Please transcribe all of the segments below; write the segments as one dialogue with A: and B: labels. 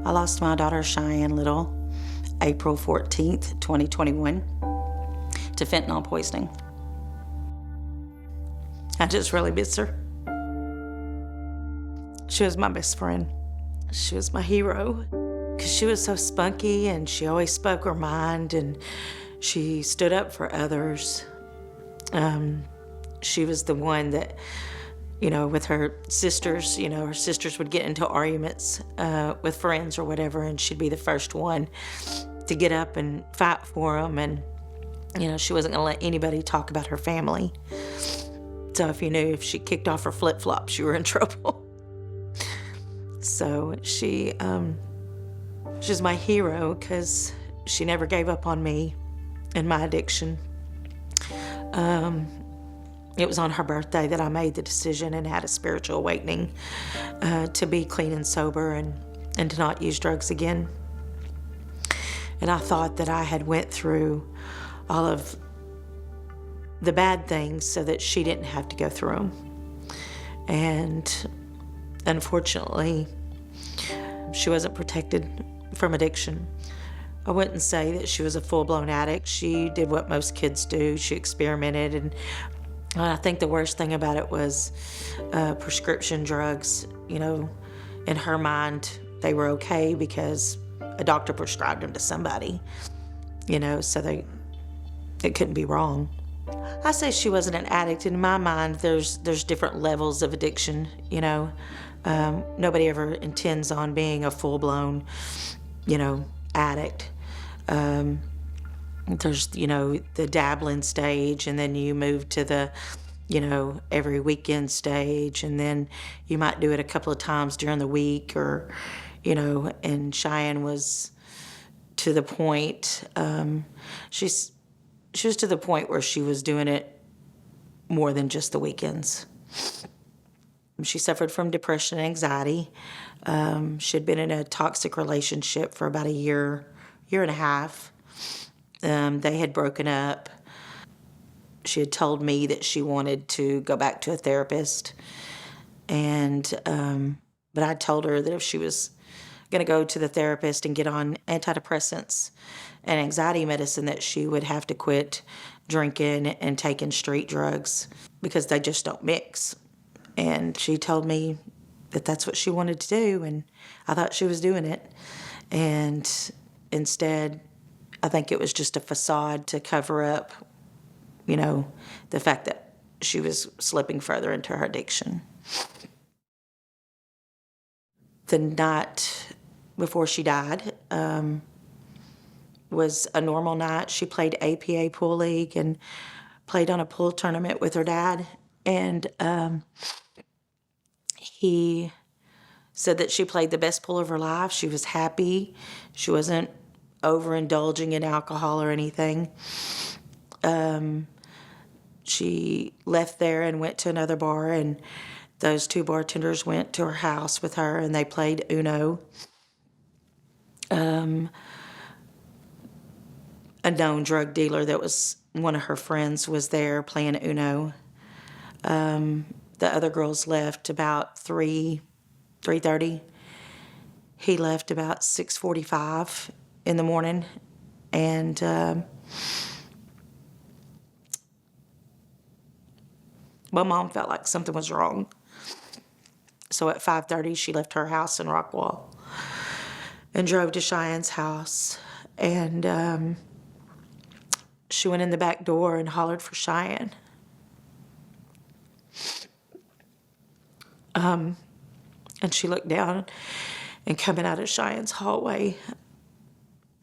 A: I lost my daughter Cheyenne Little April 14th, 2021 to fentanyl poisoning. I just really miss her. She was my best friend. She was my hero because she was so spunky and she always spoke her mind and she stood up for others. She was the one that, with her sisters, her sisters would get into arguments with friends or whatever, and she'd be the first one to get up and fight for them. And, she wasn't going to let anybody talk about her family. So if you knew if she kicked off her flip-flops, you were in trouble. So she's my hero because she never gave up on me and my addiction. It was on her birthday that I made the decision and had a spiritual awakening to be clean and sober and to not use drugs again. And I thought that I had went through all of the bad things so that she didn't have to go through them. And unfortunately, she wasn't protected from addiction. I wouldn't say that she was a full-blown addict. She did what most kids do. She experimented, and I think the worst thing about it was prescription drugs. In her mind, they were okay because a doctor prescribed them to somebody, so it couldn't be wrong. I say she wasn't an addict. In my mind, there's different levels of addiction, Nobody ever intends on being a full-blown, addict. There's, the dabbling stage, and then you move to the, every weekend stage, and then you might do it a couple of times during the week, or, and Cheyenne was to the point, she was to the point where she was doing it more than just the weekends. She suffered from depression and anxiety. She'd been in a toxic relationship for about a year and a half. They had broken up. She had told me that she wanted to go back to a therapist. But I told her that if she was going to go to the therapist and get on antidepressants and anxiety medicine, that she would have to quit drinking and taking street drugs because they just don't mix. And she told me that that's what she wanted to do, and I thought she was doing it. And instead, I think it was just a facade to cover up, the fact that she was slipping further into her addiction. The night before she died was a normal night. She played APA Pool League and played on a pool tournament with her dad. And he said that she played the best pool of her life. She was happy. She wasn't overindulging in alcohol or anything. She left there and went to another bar, and those two bartenders went to her house with her, and they played Uno. A known drug dealer that was one of her friends was there playing Uno. The other girls left about 3:30. He left about 6:45 in the morning, and my mom felt like something was wrong. So at 5:30, she left her house in Rockwall and drove to Cheyenne's house, and she went in the back door and hollered for Cheyenne. And she looked down, and coming out of Cheyenne's hallway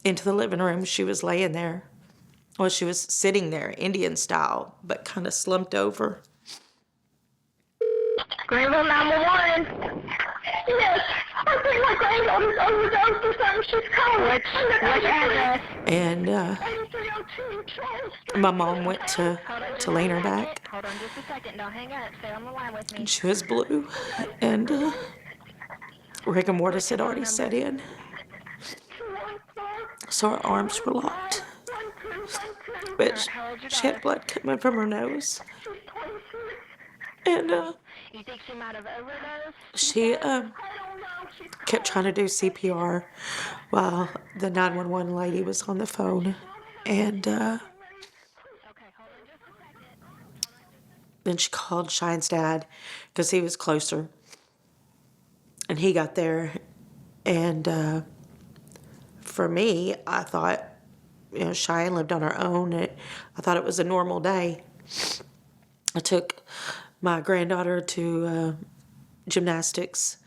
A: into the living room, she was laying there. Well, she was sitting there, Indian style, but kind of slumped over.
B: Greenville 911. Yes, I think my granddaughter's overdosed or something. She's calling. Which address?
A: And my mom went to lean her back.
B: Hold on just a second. Don't hang up. Stay on the line with me.
A: And she was blue, and rigor mortis had already set in. So her arms were locked. But she had blood coming from her nose. And
B: You think she might have overdosed?
A: she
B: I don't know. She's
A: kept trying to do CPR while the 911 lady was on the phone. And
B: okay. Hold on just a second.
A: then she called Cheyenne's dad because he was closer. And he got there. And for me, I thought, Cheyenne lived on her own. I thought it was a normal day. I took my granddaughter to gymnastics,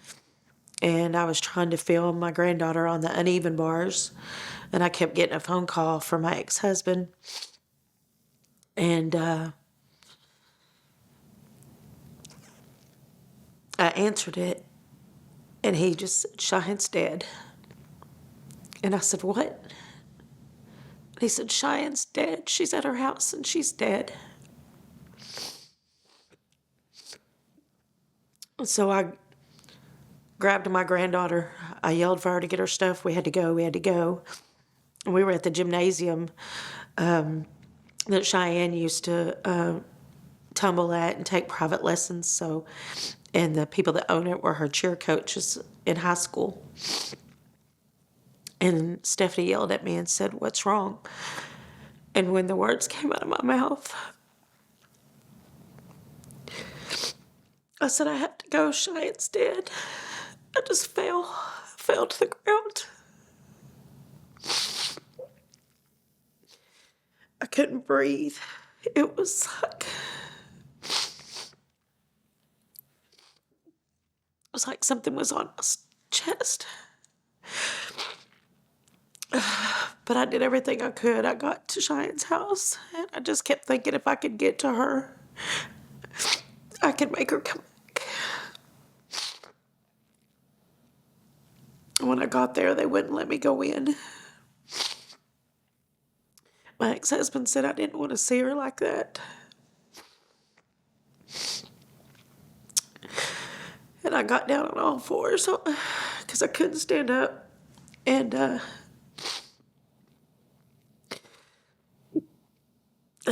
A: and I was trying to film my granddaughter on the uneven bars, and I kept getting a phone call from my ex-husband, and I answered it, and he just said, "Cheyenne's dead." And I said, "What?" And he said, "Cheyenne's dead. She's at her house and she's dead." So I grabbed my granddaughter. I yelled for her to get her stuff. We had to go. And we were at the gymnasium that Cheyenne used to tumble at and take private lessons. And the people that own it were her cheer coaches in high school. And Stephanie yelled at me and said, "What's wrong?" And when the words came out of my mouth, I said, "I have to go. Cheyenne's dead." I just fell to the ground. I couldn't breathe. It was like something was on my chest. But I did everything I could. I got to Cheyenne's house, and I just kept thinking if I could get to her, I could make her come back. When I got there, they wouldn't let me go in. My ex-husband said I didn't want to see her like that. And I got down on all fours because I couldn't stand up. And the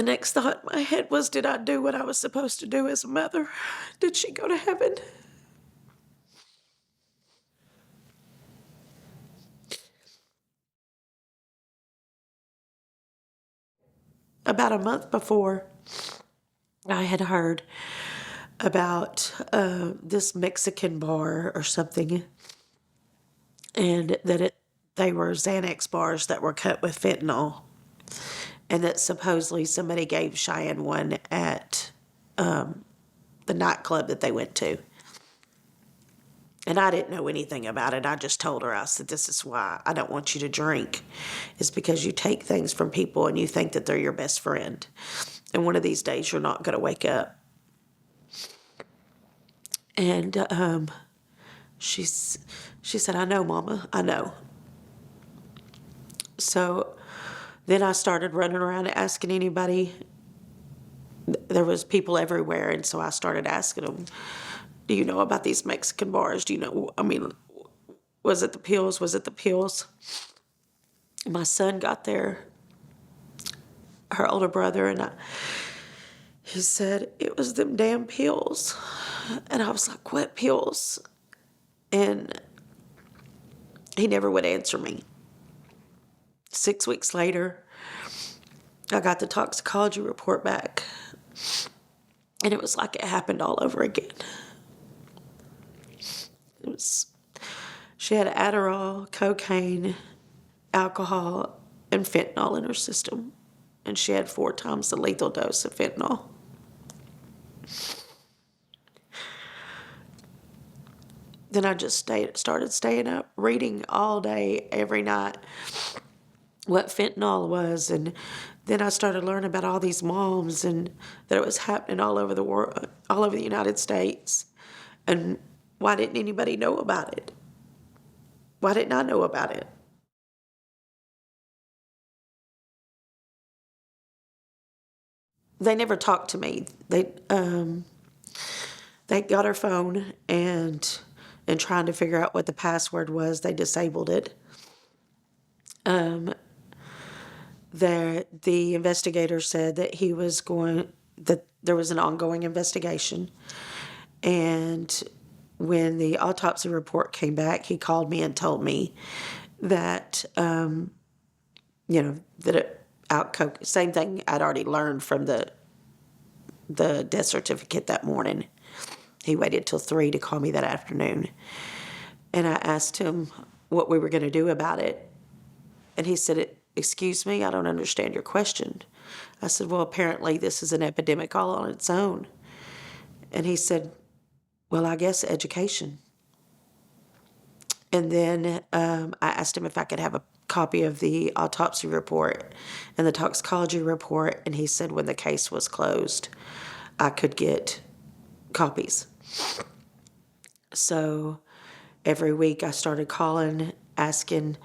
A: next thought in my head was, did I do what I was supposed to do as a mother? Did she go to heaven? About a month before, I had heard about this Mexican bar or something, and that they were Xanax bars that were cut with fentanyl, and that supposedly somebody gave Cheyenne one at the nightclub that they went to. And I didn't know anything about it. I just told her, I said, "This is why I don't want you to drink. It's because you take things from people and you think that they're your best friend. And one of these days you're not going to wake up." And she said, "I know, Mama, I know." So then I started running around asking anybody. There was people everywhere, and so I started asking them, "Do you know about these Mexican bars? Do you know, was it the pills? Was it the pills?" My son got there, her older brother, and he said, "It was them damn pills." And I was like, "What pills?" And he never would answer me. 6 weeks later, I got the toxicology report back, and it was like it happened all over again. She had Adderall, cocaine, alcohol, and fentanyl in her system, and she had 4 times the lethal dose of fentanyl. Then I just started staying up, reading all day, every night, what fentanyl was, and then I started learning about all these moms and that it was happening all over the world, all over the United States. And why didn't anybody know about it? Why didn't I know about it? They never talked to me. They got her phone, and trying to figure out what the password was, they disabled it. The investigator said that he was going that there was an ongoing investigation. And when the autopsy report came back, he called me and told me that, that same thing I'd already learned from the death certificate that morning. He waited till 3 to call me that afternoon. And I asked him what we were going to do about it. And he said, "Excuse me, I don't understand your question." I said, "Well, apparently this is an epidemic all on its own." And he said, "Well, I guess education." And then I asked him if I could have a copy of the autopsy report and the toxicology report. And he said when the case was closed, I could get copies. So every week I started calling, asking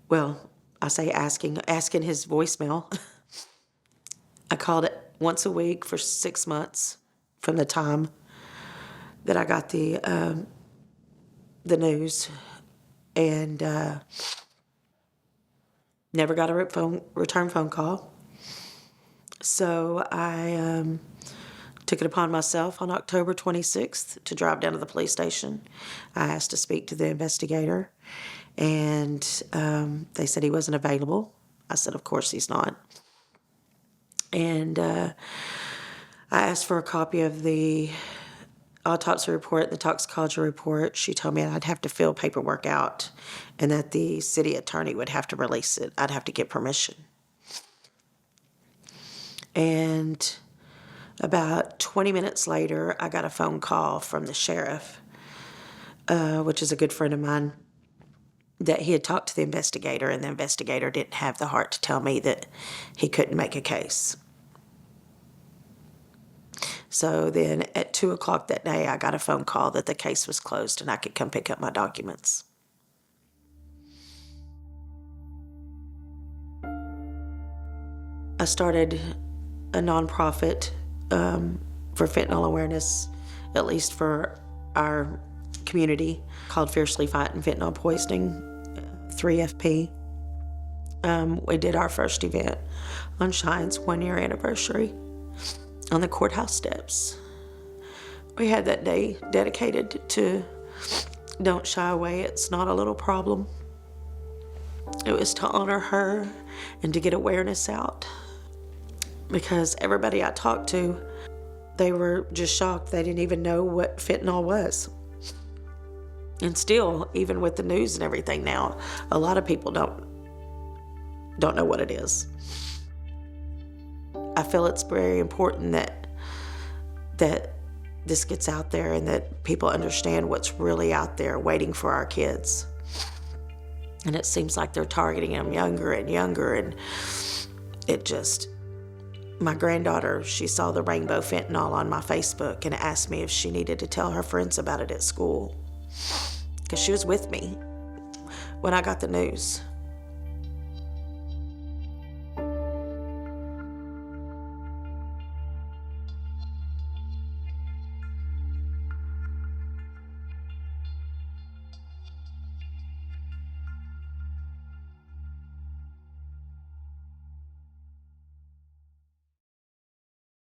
A: his voicemail. I called it once a week for 6 months from the time that I got the news, and never got a return phone call. So I took it upon myself on October 26th to drive down to the police station. I asked to speak to the investigator, and they said he wasn't available. I said, of course he's not. And I asked for a copy of the autopsy report, the toxicology report. She told me I'd have to fill paperwork out and that the city attorney would have to release it. I'd have to get permission. And about 20 minutes later, I got a phone call from the sheriff, which is a good friend of mine, that he had talked to the investigator, and the investigator didn't have the heart to tell me that he couldn't make a case. So then at 2 o'clock that day, I got a phone call that the case was closed and I could come pick up my documents. I started a nonprofit for fentanyl awareness, at least for our community, called Fiercely Fighting Fentanyl Poisoning, 3FP. We did our first event on Cheyenne's 1-year anniversary on the courthouse steps. We had that day dedicated to Don't Shy Away, It's Not a Little Problem. It was to honor her and to get awareness out, because everybody I talked to, they were just shocked. They didn't even know what fentanyl was. And still, even with the news and everything now, a lot of people don't know what it is. I feel it's very important that this gets out there and that people understand what's really out there waiting for our kids. And it seems like they're targeting them younger and younger, and it just... My granddaughter, she saw the rainbow fentanyl on my Facebook and asked me if she needed to tell her friends about it at school, because she was with me when I got the news.